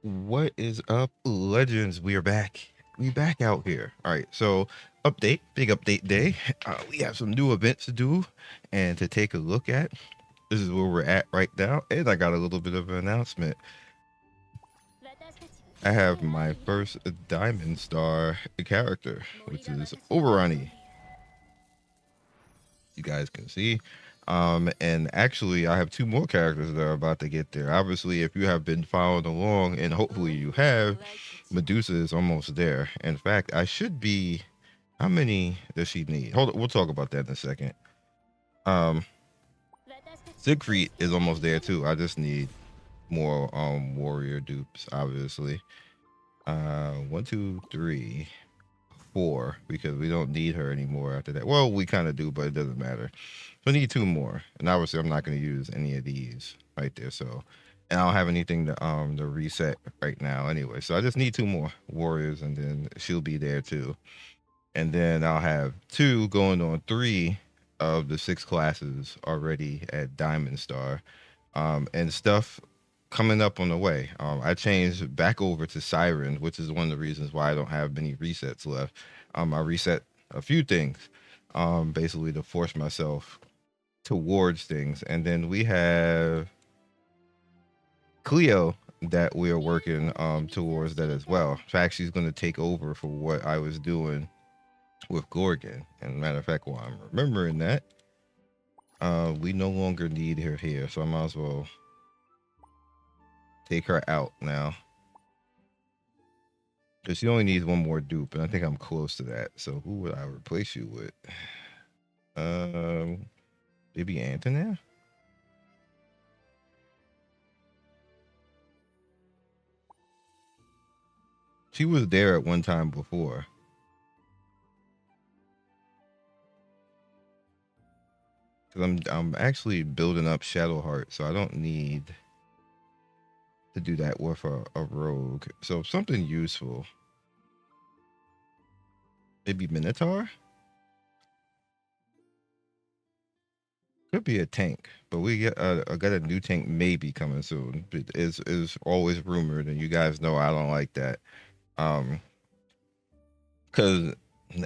What is up, legends? We are back. We back out here. All right, so update, big update day. We have some new events to do and to take a look at. This is where we're at right now, and I got a little bit of an announcement. I have my first Diamond Star character, which is Oberonnie. You guys can see. And actually, I have two more characters that are about to get there. Obviously, if you have been following along, and hopefully you have, Medusa is almost there. In fact, I should be. How many does she need? Hold on, we'll talk about that in a second. Siegfried is almost there too. I just need more warrior dupes, obviously. 1, 2, 3, 4, because we don't need her anymore after that. Well, we kind of do, but it doesn't matter. So I need 2 more, and obviously I'm not going to use any of these right there. So, and I don't have anything to reset right now anyway. So I just need 2 more warriors, and then she'll be there too. And then I'll have 2 going on 3 of the 6 classes already at Diamond Star, and stuff coming up on the way. I changed back over to Siren, which is one of the reasons why I don't have many resets left. I reset a few things, basically to force myself towards things. And then we have Cleo that we are working towards that as well. In fact, she's going to take over for what I was doing with Gorgon. And matter of fact, while I'm remembering that, we no longer need her here, so I might as well take her out now, because she only needs 1 more dupe, and I think I'm close to that. So who would I replace you with? Maybe Athena? She was there at one time before. Because I'm actually building up Shadowheart, so I don't need to do that with a rogue. So something useful. Maybe Minotaur? Could be a tank, but we got a new tank maybe coming soon. It is always rumored, and you guys know I don't like that. Because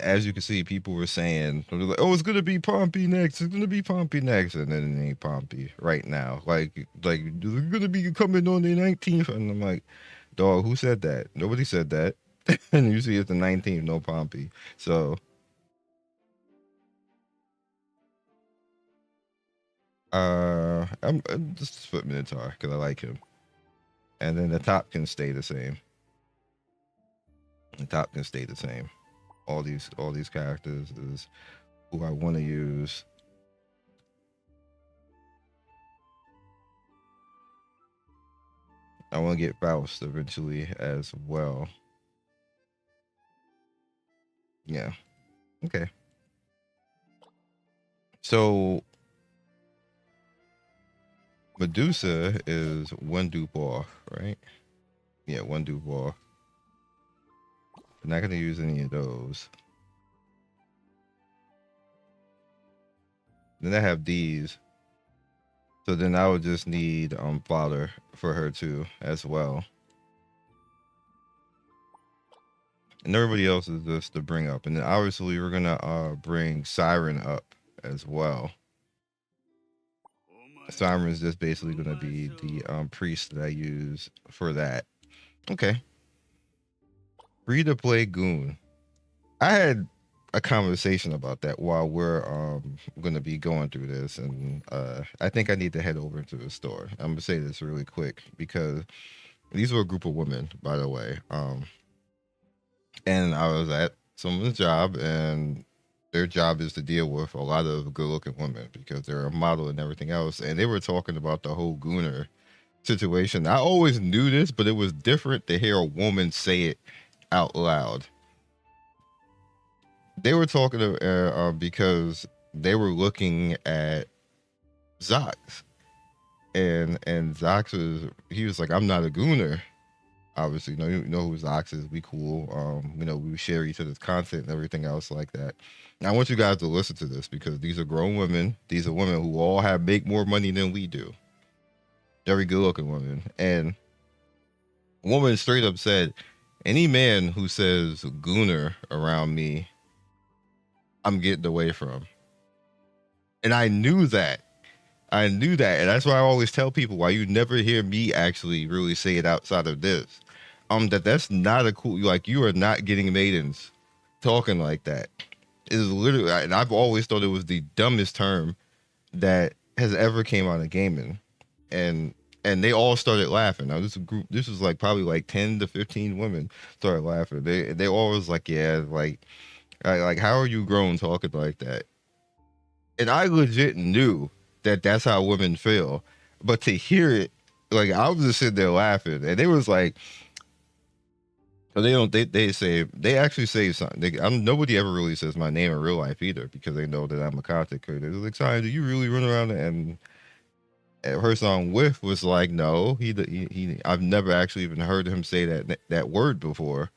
as you can see, people were saying, like, "Oh, it's gonna be Pompey next. It's gonna be Pompey next," and then it ain't Pompey right now. Like it's gonna be coming on the 19th, and I'm like, dog, who said that? Nobody said that. And you see, it's the 19th, no Pompey. So, I'm just put Minotaur because I like him, and then the top can stay the same. The top can stay the same. All these characters is who I want to use. I want to get Faust eventually as well. Yeah. Okay. So Medusa is 1 dupe off, right? Yeah, 1 dupe off. I'm not going to use any of those. Then I have these. So then I would just need fodder for her too as well. And everybody else is just to bring up. And then obviously we're gonna bring Siren up as well. Siren is just basically gonna be the priest that I use for that. Okay. Free to play Goon. I had a conversation about that while we're gonna be going through this, and I think I need to head over to the store. I'm gonna say this really quick because these were a group of women, by the way. And I was at someone's job, and their job is to deal with a lot of good-looking women because they're a model and everything else. And they were talking about the whole Gooner situation. I always knew this, but it was different to hear a woman say it out loud. They were talking to, because they were looking at Zox, and Zox was like, "I'm not a Gooner." Obviously, you know who Zox is. We cool. We share each other's content and everything else like that. And I want you guys to listen to this because these are grown women. These are women who all make more money than we do. Very good looking women. And A woman straight up said, any man who says Gooner around me, I'm getting away from. And I knew that. I knew that. And that's why I always tell people why you never hear me actually really say it outside of this. That's not a cool, like, you are not getting maidens talking like that. It is literally, and I've always thought it was the dumbest term that has ever came out of gaming. And they all started laughing. Now this was like probably like 10 to 15 women started laughing. They all was like, yeah, like how are you grown talking like that? And I legit knew that that's how women feel, but to hear it, like I was just sitting there laughing, and they was like, so they actually say something. Nobody ever really says my name in real life either because they know that I'm a content creator. They're like, "Sorry, do you really run around?" And her song "Whiff" was like, "No, he I've never actually even heard him say that word before."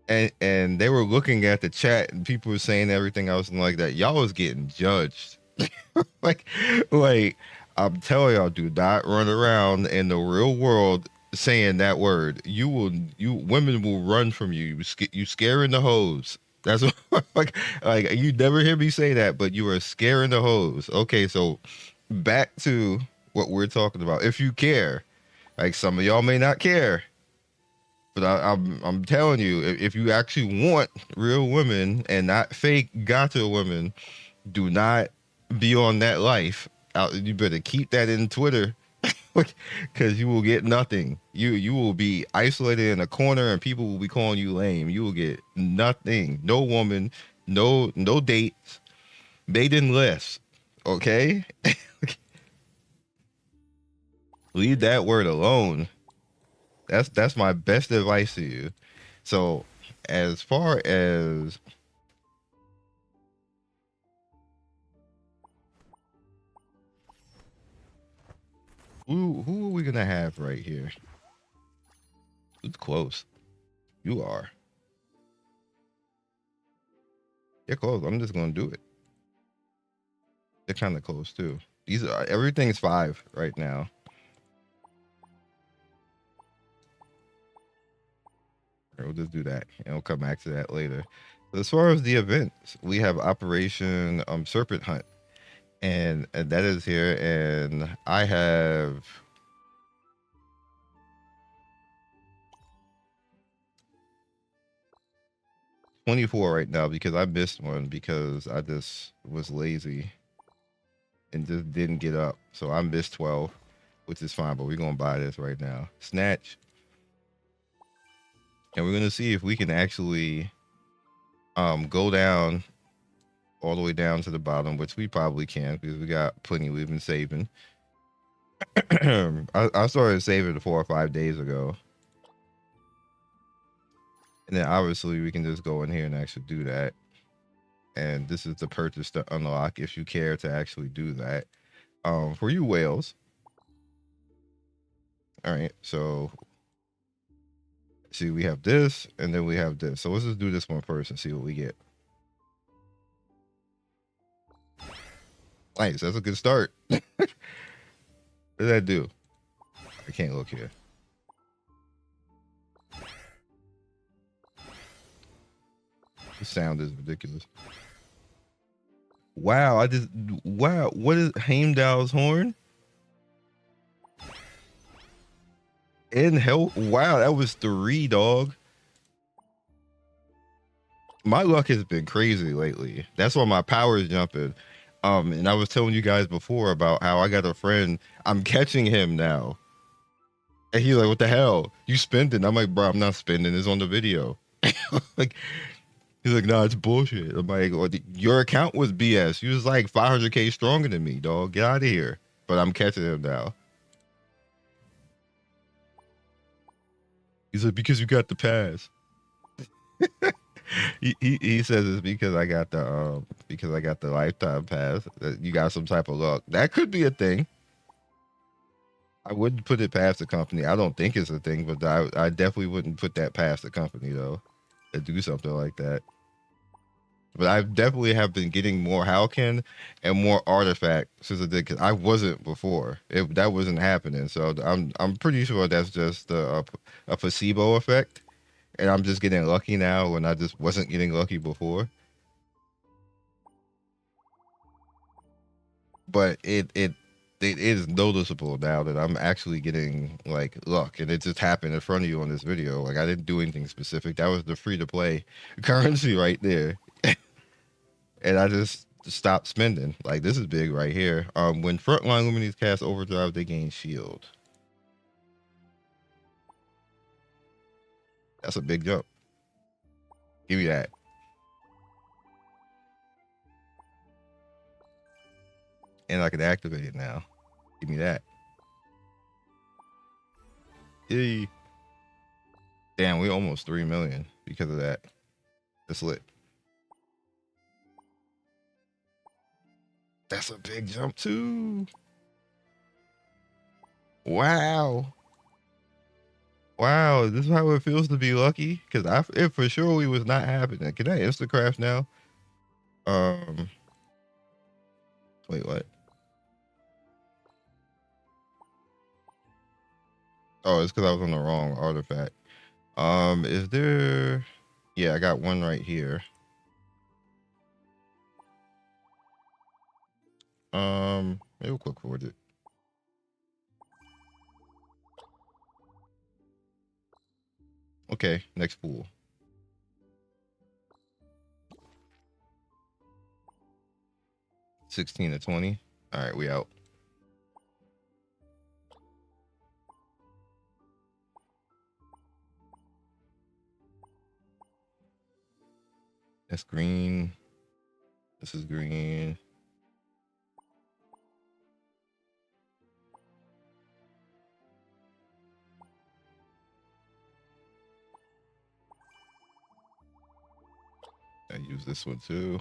And they were looking at the chat and people were saying everything else and like that. Y'all was getting judged. like like I'm telling y'all, do not run around in the real world saying that word. You women will run from you. You scaring the hoes. That's what, like you never hear me say that, but you are scaring the hoes. Okay, so back to what we're talking about. If you care, like some of y'all may not care, but I'm telling you, if you actually want real women and not fake gotcha women, do not be on that life. You better keep that in Twitter, because you will get nothing. You will be isolated in a corner, and people will be calling you lame. You will get nothing. No woman, no dates. Maiden list. Okay, leave that word alone. That's my best advice to you. So, as far as who are we gonna have right here? Who's close? You are. You're close. I'm just gonna do it. They're kind of close too. These are everything's 5 right now. We'll just do that, and we'll come back to that later. So as far as the events, we have Operation Serpent Hunt, and that is here, and I have 24 right now because I missed one because I just was lazy and just didn't get up. So I missed 12, which is fine, but we're gonna buy this right now. Snatch. And we're gonna see if we can actually go down all the way down to the bottom, which we probably can because we got plenty we've been saving. I started saving 4 or 5 days ago. And then obviously we can just go in here and actually do that. And this is the purchase to unlock if you care to actually do that. For you whales. All right, so see, we have this and then we have this. So let's just do this one first and see what we get. Nice, that's a good start. What did that do? I can't look here. The sound is ridiculous. Wow, wow, what is Heimdall's horn? In hell, wow, that was 3, dog. My luck has been crazy lately. That's why my power is jumping. And I was telling you guys before about how I got a friend. I'm catching him now. And he's like, what the hell? You spending? I'm like, bro, I'm not spending. It's on the video. Like, he's like, nah, it's bullshit. I'm like, well, your account was BS. You was like 500K stronger than me, dog. Get out of here. But I'm catching him now. He's like, because you got the pass. he says it's because I got the lifetime pass. That you got some type of luck. That could be a thing. I wouldn't put it past the company. I don't think it's a thing, but I definitely wouldn't put that past the company though to do something like that. but I definitely have been getting more Halkin and more artifact since I did, because I wasn't before. That wasn't happening. So I'm pretty sure that's just a placebo effect, and I'm just getting lucky now when I just wasn't getting lucky before. But it is noticeable now that I'm actually getting like luck, and it just happened in front of you on this video. Like I didn't do anything specific. That was the free to play currency right there, and I just stopped spending. Like this is big right here. When frontline Lumines cast Overdrive, they gain shield. That's a big jump. Give me that. And I can activate it now. Give me that. Yay. Damn, we almost 3 million because of that. That's lit. That's a big jump too. Wow. Wow, this is how it feels to be lucky. Because it for sure was not happening. Can I Instacraft now? Wait, what? Oh, it's because I was on the wrong artifact. Is there? Yeah, I got one right here. Maybe we'll quick forward it. Okay, next pool. 16 to 20. All right, we out. That's green. This is green. I use this one too.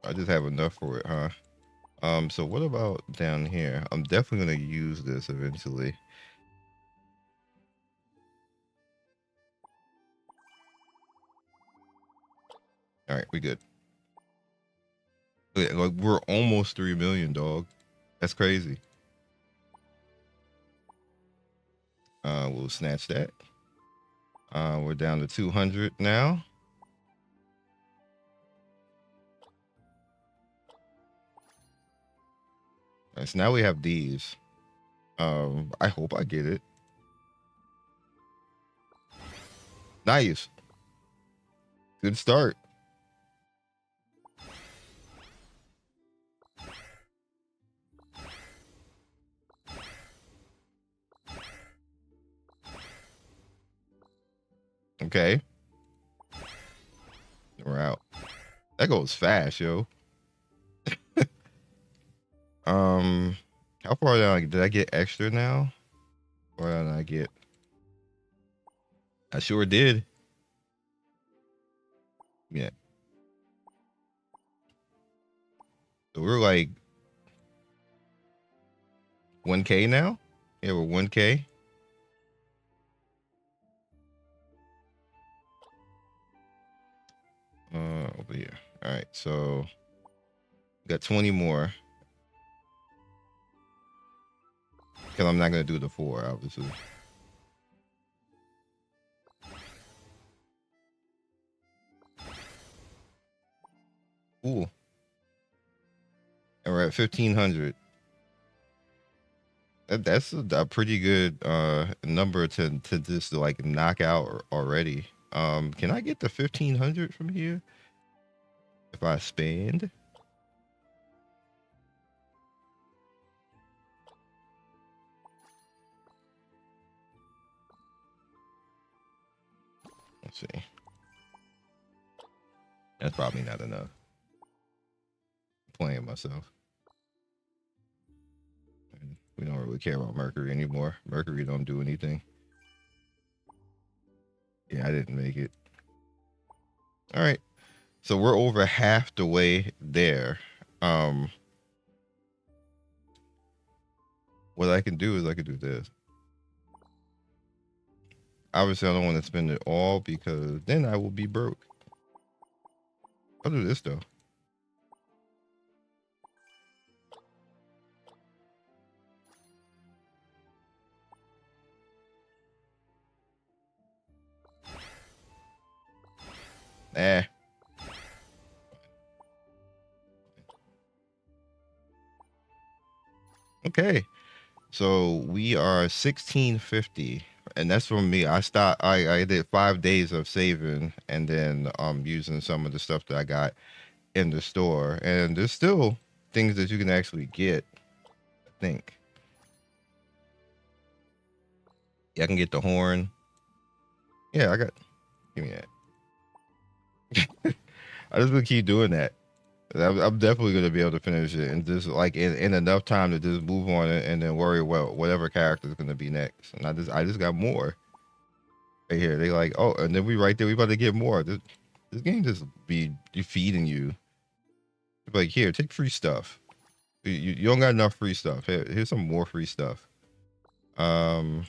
I just have enough for it, huh? So what about down here? I'm definitely gonna use this eventually. All right, we good. Like we're almost 3 million, dog. That's crazy. We'll snatch that. We're down to 200 now. All right, so now we have these. I hope I get it. Nice. Good start. Okay. We're out. That goes fast, yo. How far did I get extra now? Or did I get? I sure did. Yeah. So we're like 1K now. Yeah, we're 1K. Over here. All right, so got 20 more. Because I'm not gonna do the 4, obviously. Ooh. And we're at 1500. That's a pretty good number to just like knock out already. Can I get the 1500 from here if I spend? Let's see. That's probably not enough. I'm playing myself. We don't really care about Mercury anymore. Mercury don't do anything. Yeah, I didn't make it. All right. So we're over half the way there. What I can do is I can do this. Obviously, I don't want to spend it all because then I will be broke. I'll do this though. Nah. Okay. So we are 1650. And that's from me. I did 5 days of saving and then using some of the stuff that I got in the store. And there's still things that you can actually get, I think. Yeah, I can get the horn. Yeah, I got, give me that. I just gonna keep doing that. I'm definitely gonna be able to finish it and just like in enough time to just move on and then worry about whatever character is gonna be next. And I just got more right here. They like, oh, and then we right there, we about to get more. This game just be feeding you. Like, here, take free stuff. You don't got enough free stuff. Here's some more free stuff. I'll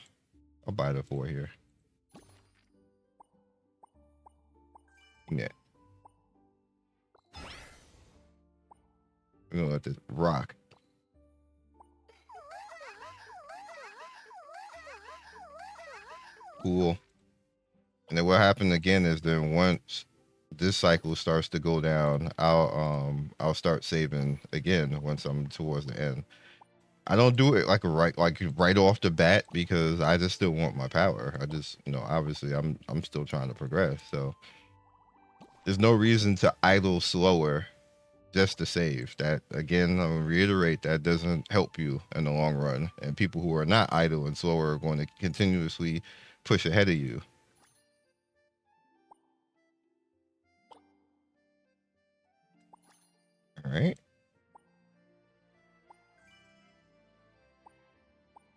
buy the 4 here. Yeah. We're gonna let this rock. Cool. And then what happened again is then once this cycle starts to go down, I'll start saving again once I'm towards the end. I don't do it like right off the bat because I just still want my power. I just, you know, obviously I'm still trying to progress. So there's no reason to idle slower just to save. That again, I'll reiterate, that doesn't help you in the long run. And people who are not idle and slower are going to continuously push ahead of you. All right.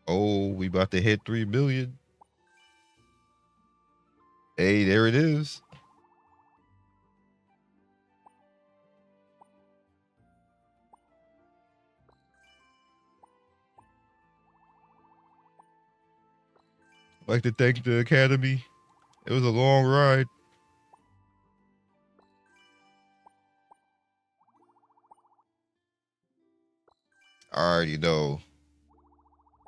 Oh, we about to hit 3 million. Hey, there it is. I'd like to thank the Academy. It was a long ride. I already know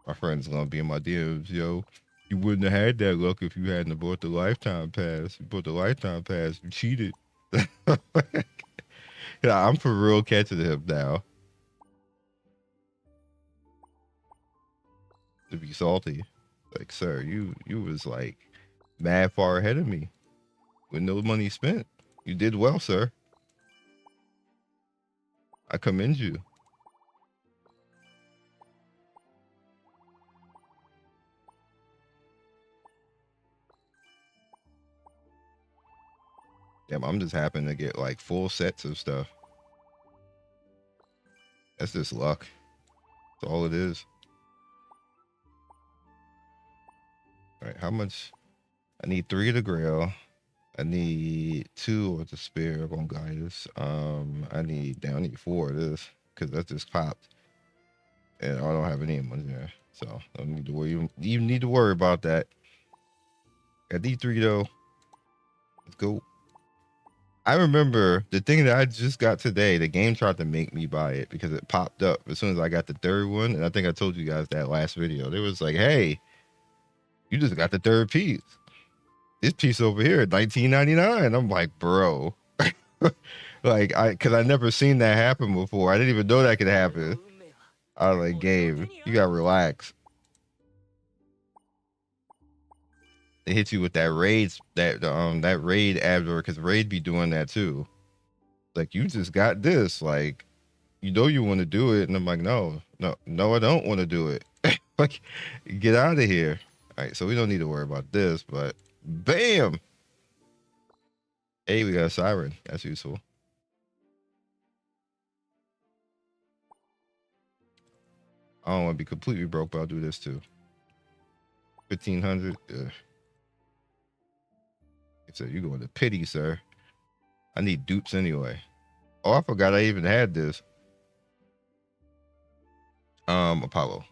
my friend's gonna be in my DMs, yo. You wouldn't have had that luck if you hadn't bought the lifetime pass. You bought the lifetime pass, you cheated. Yeah, I'm for real catching him now. To be salty. Like, sir, you was like mad far ahead of me with no money spent. You did well, sir. I commend you. Damn, I'm just happy to get like full sets of stuff. That's just luck. That's all it is. All right, how much? I need 3 of the grail. I need 2 of the spare on Gaius. I need 4 of this because that just popped, and I don't have any money there, so I don't need to worry. You even need to worry about that. I need 3 though. Let's go. I remember the thing that I just got today. The game tried to make me buy it because it popped up as soon as I got the 3rd one, and I think I told you guys that last video. They was like, "Hey, you just got the 3rd piece. This piece over here, $19.99." I'm like, bro, like because I never seen that happen before. I didn't even know that could happen. I was like, game, you gotta relax. They hit you with that that raid after, because raid be doing that too. Like, you just got this, like, you know you want to do it, and I'm like, no, I don't want to do it. Like, get out of here. All right, so we don't need to worry about this, but bam. Hey, we got a siren. That's useful. I don't want to be completely broke, but I'll do this too. 1,500. So you going to pity, sir. I need dupes anyway. Oh, I forgot I even had this. Apollo.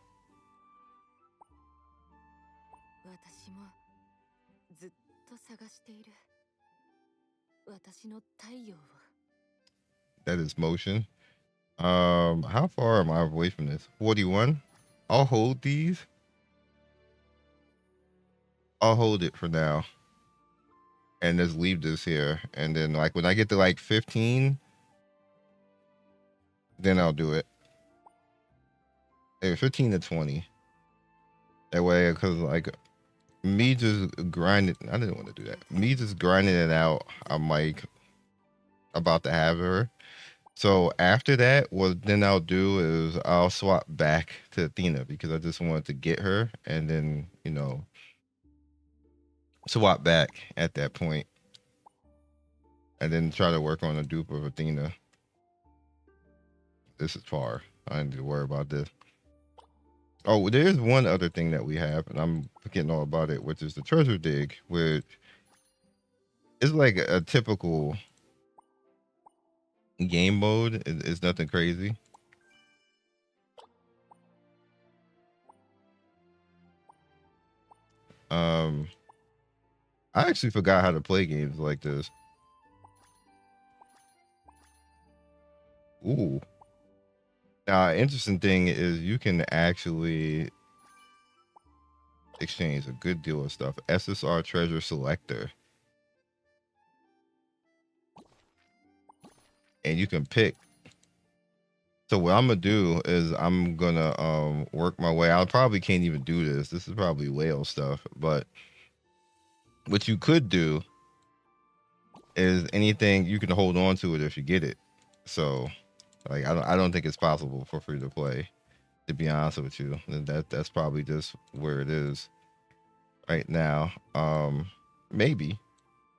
That is motion. How far am I away from this? 41. I'll hold these. I'll hold it for now. And just leave this here. And then like when I get to like 15, then I'll do it. Hey, 15 to 20. That way, because like me just grinding, I didn't want to do that. Me just grinding it out, I'm like about to have her. So after that, what then I'll do is I'll swap back to Athena because I just wanted to get her and then, you know, swap back at that point and then try to work on a dupe of Athena. This is far. I don't need to worry about this. Oh, there's one other thing that we have, and I'm forgetting all about it, which is the treasure dig, which is like a typical game mode. It's nothing crazy. I actually forgot how to play games like this. Ooh. Now, interesting thing is you can actually exchange a good deal of stuff. SSR treasure selector. And you can pick. So what I'm gonna do is I'm gonna work my way. I probably can't even do this. This is probably whale stuff, but what you could do is anything you can hold on to it if you get it. So like I don't think it's possible for free to play, to be honest with you. And that's probably just where it is right now. Maybe.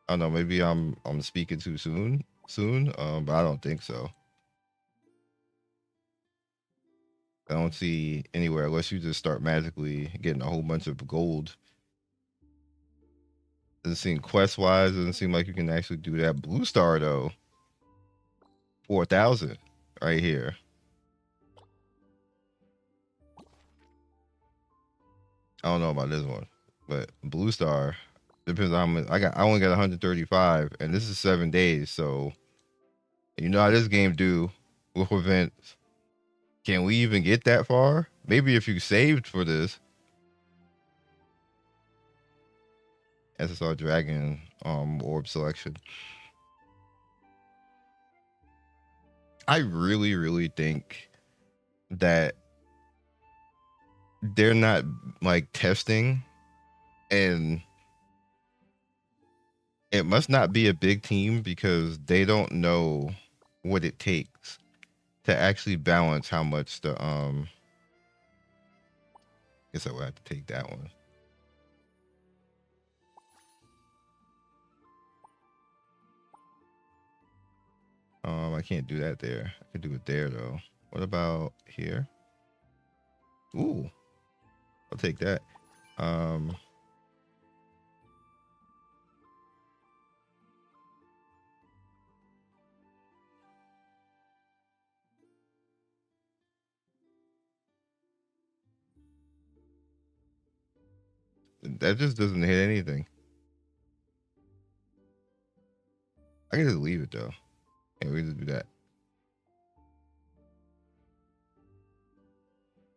I don't know, maybe I'm speaking too soon, but I don't think so. I don't see anywhere unless you just start magically getting a whole bunch of gold. Doesn't seem quest wise, doesn't seem like you can actually do that. Blue star though. 4,000 right here. I don't know about this one, but blue star depends on how much I only got 135 and this is 7 days, so you know how this game do with events. Can we even get that far? Maybe if you saved for this. SSR Dragon orb selection. I really think that they're not like testing, and it must not be a big team because they don't know what it takes to actually balance how much the guess I would have to take that one. I can't do that there. I could do it there though. What about here? Ooh, I'll take that. That just doesn't hit anything. I can just leave it though. Yeah, we can just do that.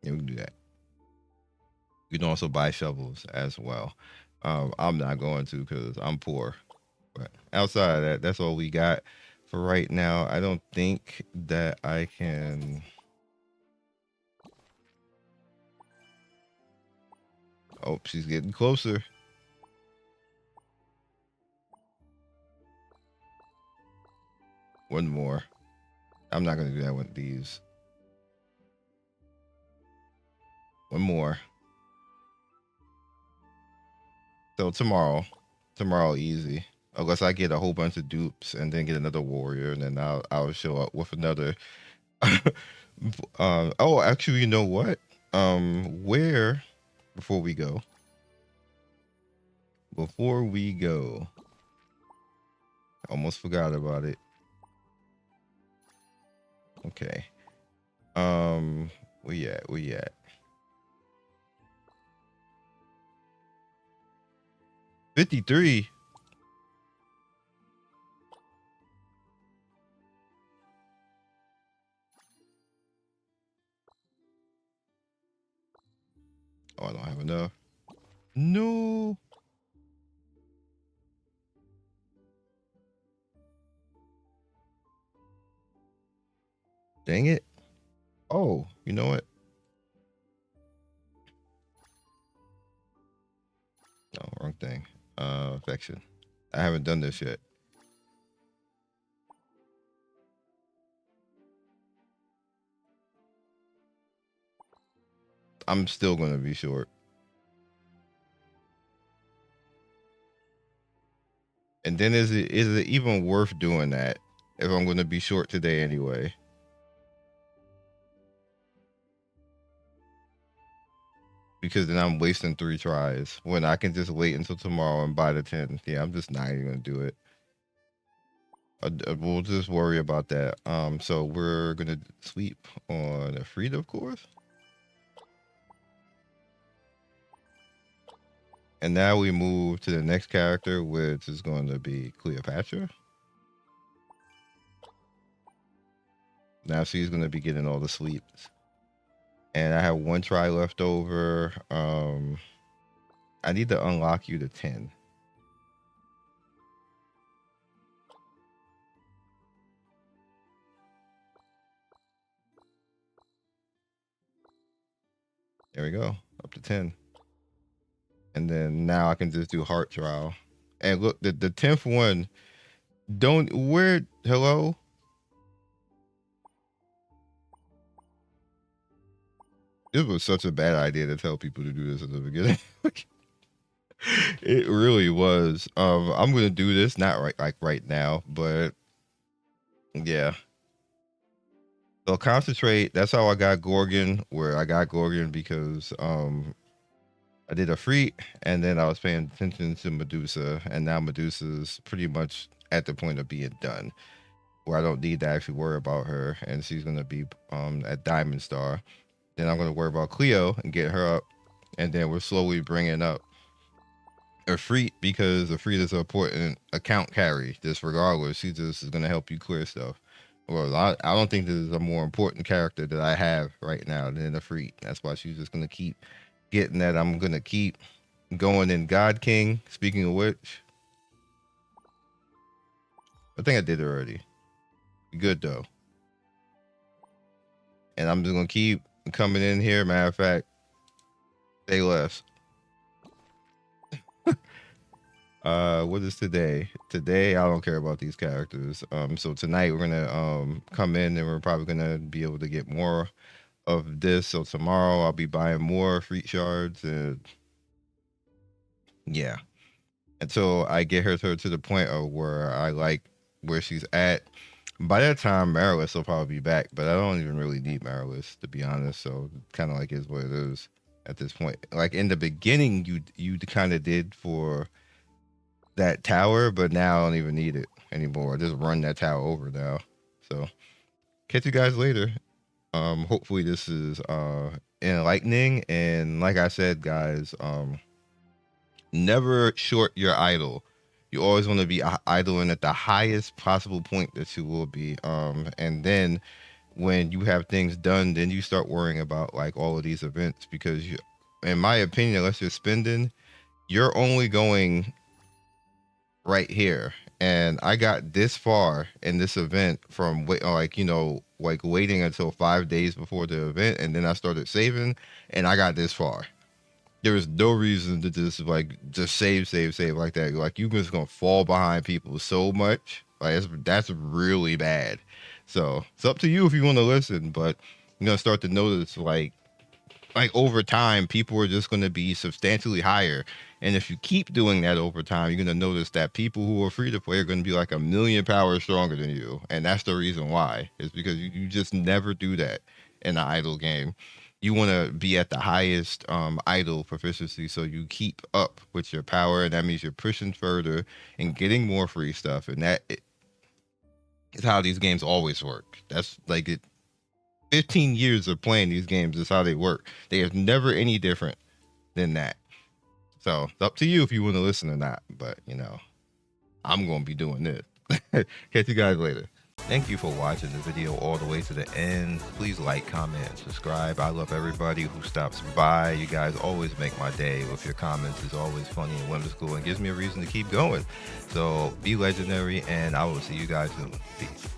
Yeah, we can do that. You can also buy shovels as well. I'm not going to because I'm poor. But outside of that, that's all we got for right now. I don't think that I can. Oh, she's getting closer. One more. I'm not going to do that with these. One more. So tomorrow easy. Unless I get a whole bunch of dupes and then get another warrior, and then I'll show up with another. Oh, actually, you know what? Where before we go? Almost forgot about it. Okay. Where you at? 53. Oh, I don't have enough. No. Dang it. Oh, you know what? No, wrong thing. Affection. I haven't done this yet. I'm still gonna be short. And then is it even worth doing that if I'm gonna be short today anyway? Because then I'm wasting 3 tries when I can just wait until tomorrow and buy the 10. Yeah, I'm just not even gonna do it. We'll just worry about that. So we're gonna sweep on a Frida, of course. And now we move to the next character, which is going to be Cleopatra. Now she's going to be getting all the sweeps. And I have 1 try left over. I need to unlock you to 10. There we go. Up to 10. And then now I can just do heart trial. And look, the 10th one, hello? This was such a bad idea to tell people to do this at the beginning. It really was. I'm gonna do this not right now, but yeah. So concentrate. That's how I got Gorgon. Where I got Gorgon because I did a freak, and then I was paying attention to Medusa, and now Medusa's pretty much at the point of being done, where I don't need to actually worry about her, and she's gonna be at Diamond Star. Then I'm gonna worry about Cleo and get her up, and then we're slowly bringing up Afreet because Afreet is an important account carry. Just regardless, she just is gonna help you clear stuff. Well, I don't think there's a more important character that I have right now than Afreet. That's why she's just gonna keep getting that. I'm gonna keep going in God King. Speaking of which, I think I did it already. Good though. And I'm just gonna keep coming in here. Matter of fact, say less. What is today? Today I don't care about these characters. So tonight we're gonna come in and we're probably gonna be able to get more of this. So tomorrow I'll be buying more Freak shards and yeah. Until I get her to the point of where I like where she's at. By that time, Marilys will probably be back, but I don't even really need Marilys to be honest. So kind of like is what it is at this point. Like in the beginning, you kind of did for that tower, but now I don't even need it anymore. I just run that tower over now. So catch you guys later. Hopefully this is enlightening, and like I said, guys, never short your idol. You always want to be idling at the highest possible point that you will be. And then when you have things done, then you start worrying about like all of these events because you, in my opinion, unless you're spending, you're only going right here. And I got this far in this event from like, you know, like waiting until 5 days before the event. And then I started saving and I got this far. There was no reason to just save like that. Like you just gonna fall behind people so much. Like that's really bad. So it's up to you if you want to listen, but you're gonna start to notice like over time, people are just gonna be substantially higher. And if you keep doing that over time, you're gonna notice that people who are free to play are gonna be like 1,000,000 powers stronger than you. And that's the reason why. Is because you just never do that in an idle game. You want to be at the highest idle proficiency so you keep up with your power, and that means you're pushing further and getting more free stuff, and that is how these games always work. That's like it. 15 years of playing these games is how they work. They are never any different than that. So it's up to you if you want to listen or not, but you know, I'm gonna be doing this. Catch you guys later. Thank you for watching the video all the way to the end. Please like, comment, and subscribe. I love everybody who stops by. You guys always make my day with your comments. It's always funny and whimsical and gives me a reason to keep going. So be legendary, and I will see you guys soon. Peace.